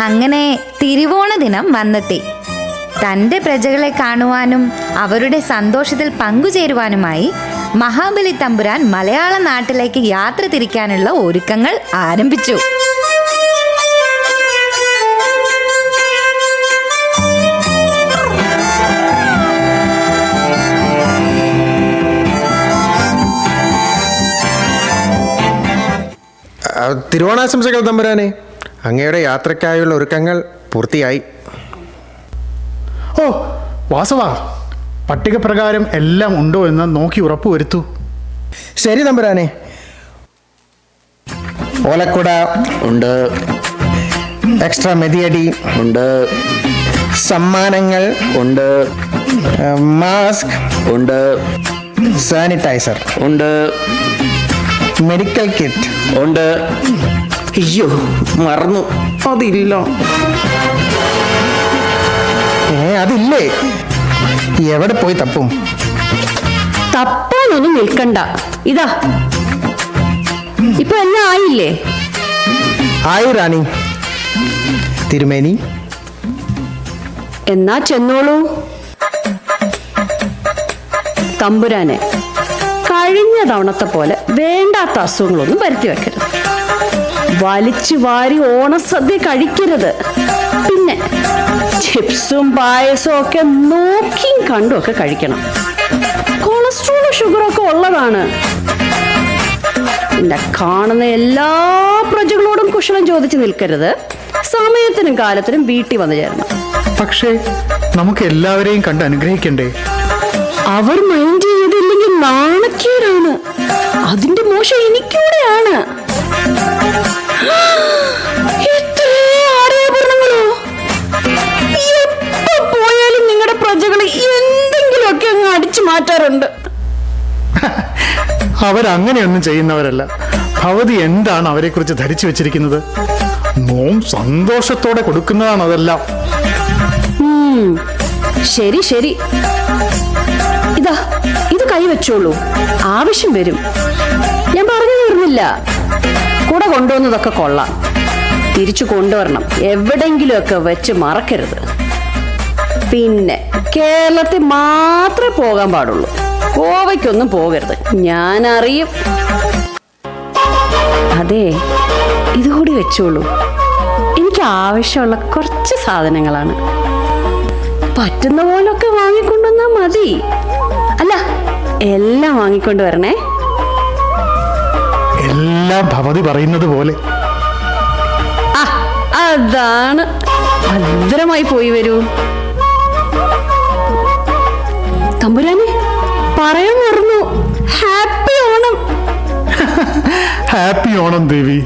അങ്ങനെ തിരുവോണ ദിനം വന്നെത്തി. തൻ്റെ പ്രജകളെ കാണുവാനും അവരുടെ സന്തോഷത്തിൽ പങ്കുചേരുവാനുമായി മഹാബലി തമ്പുരാൻ മലയാള നാട്ടിലേക്ക് യാത്ര തിരിക്കാനുള്ള ഒരുക്കങ്ങൾ ആരംഭിച്ചു. തിരുവോണാശംസകൾ തമ്പുരാനെ. അങ്ങയുടെ യാത്രയ്ക്കായുള്ള ഒരുക്കങ്ങൾ പൂർത്തിയായി. ഓ വാസവ, പട്ടിക പ്രകാരം എല്ലാം ഉണ്ടോ എന്ന് നോക്കി ഉറപ്പുവരുത്തൂ. ശരി തമ്പുരാനെ. ഓലക്കുട ഉണ്ട്, എക്സ്ട്രാ മെതിയടി ഉണ്ട്, സമ്മാനങ്ങൾ ഉണ്ട്, മാസ്ക് ഉണ്ട്, സാനിറ്റൈസർ ഉണ്ട്, മെഡിക്കൽ കിറ്റ് ഉണ്ട്. അയ്യോ മറന്നു, അതില്ല. അതില്ലേ? എവിടെ പോയി തപ്പും? തപ്പാനൊന്നും നിൽക്കണ്ട, ഇതാ ഇപ്പൊ എല്ലാം ആയില്ലേ? ആയി റാണി. തിരുമേനി എന്നാ ചെന്നോളൂ. തമ്പുരാനെ, കഴിഞ്ഞ തവണത്തെ പോലെ വേണ്ടാത്ത അസുഖങ്ങളൊന്നും വരുത്തി വെക്കരുത്. വലിച്ചു വാരി ഓണസദ്യ കഴിക്കരുത്. പിന്നെ ചിപ്സും പായസവും ഒക്കെ നോക്കിയും കണ്ടും ഒക്കെ കഴിക്കണം. കൊളസ്ട്രോളും ഷുഗറും ഒക്കെ ഉള്ളതാണ്. പിന്നെ കാണുന്ന എല്ലാ പ്രജകളോടും കുശലം ചോദിച്ചു നിൽക്കരുത്. സമയത്തിനും കാലത്തിനും വീട്ടിൽ വന്നു ചേരണം. പക്ഷേ നമുക്ക് എല്ലാവരെയും കണ്ട് അനുഗ്രഹിക്കണ്ടേ? അവർ മൈൻഡ് ചെയ്തില്ലെങ്കിൽ നാണക്കേടാണ്. അതിന്റെ മോശം എനിക്കൂടെയാണ്. എപ്പോ പോയാലും നിങ്ങളുടെ പ്രജകൾ എന്തെങ്കിലുമൊക്കെ അങ്ങ് അടിച്ചു മാറ്റാറുണ്ട്. അവരങ്ങനെയൊന്നും ചെയ്യുന്നവരല്ല. ഭവതി എന്താണ് അവരെ കുറിച്ച് ധരിച്ചു വെച്ചിരിക്കുന്നത്? നോം സന്തോഷത്തോടെ കൊടുക്കുന്നതാണ് അതെല്ലാം. ശരി ശരി, ഇതാ ഇത് കൈവച്ചോളൂ, ആവശ്യം വരും. ഞാൻ പറഞ്ഞു തീർന്നില്ല. കൂടെ കൊണ്ടുവന്നതൊക്കെ കൊള്ളാം, തിരിച്ചു കൊണ്ടുവരണം. എവിടെങ്കിലുമൊക്കെ വെച്ച് മറക്കരുത്. പിന്നെ കേരളത്തിൽ മാത്രമേ പോകാൻ പാടുള്ളൂ, ഗോവയ്ക്കൊന്നും പോകരുത്. ഞാൻ അറിയും. അതെ, ഇതുകൂടി വെച്ചോളൂ. എനിക്ക് ആവശ്യമുള്ള കുറച്ച് സാധനങ്ങളാണ്. പറ്റുന്ന പോലൊക്കെ വാങ്ങിക്കൊണ്ടുവന്നാ മതി. അല്ല, എല്ലാം വാങ്ങിക്കൊണ്ട് വരണേ. എല്ലാം ഭവതി പറയുന്നത് പോലെ. അതാണ്. ഭദ്രമായി പോയി വരൂ. തമ്പുരാനെ, പറയാൻ മറന്നു. ഹാപ്പി ഓണം. ഹാപ്പി ഓണം ദേവി.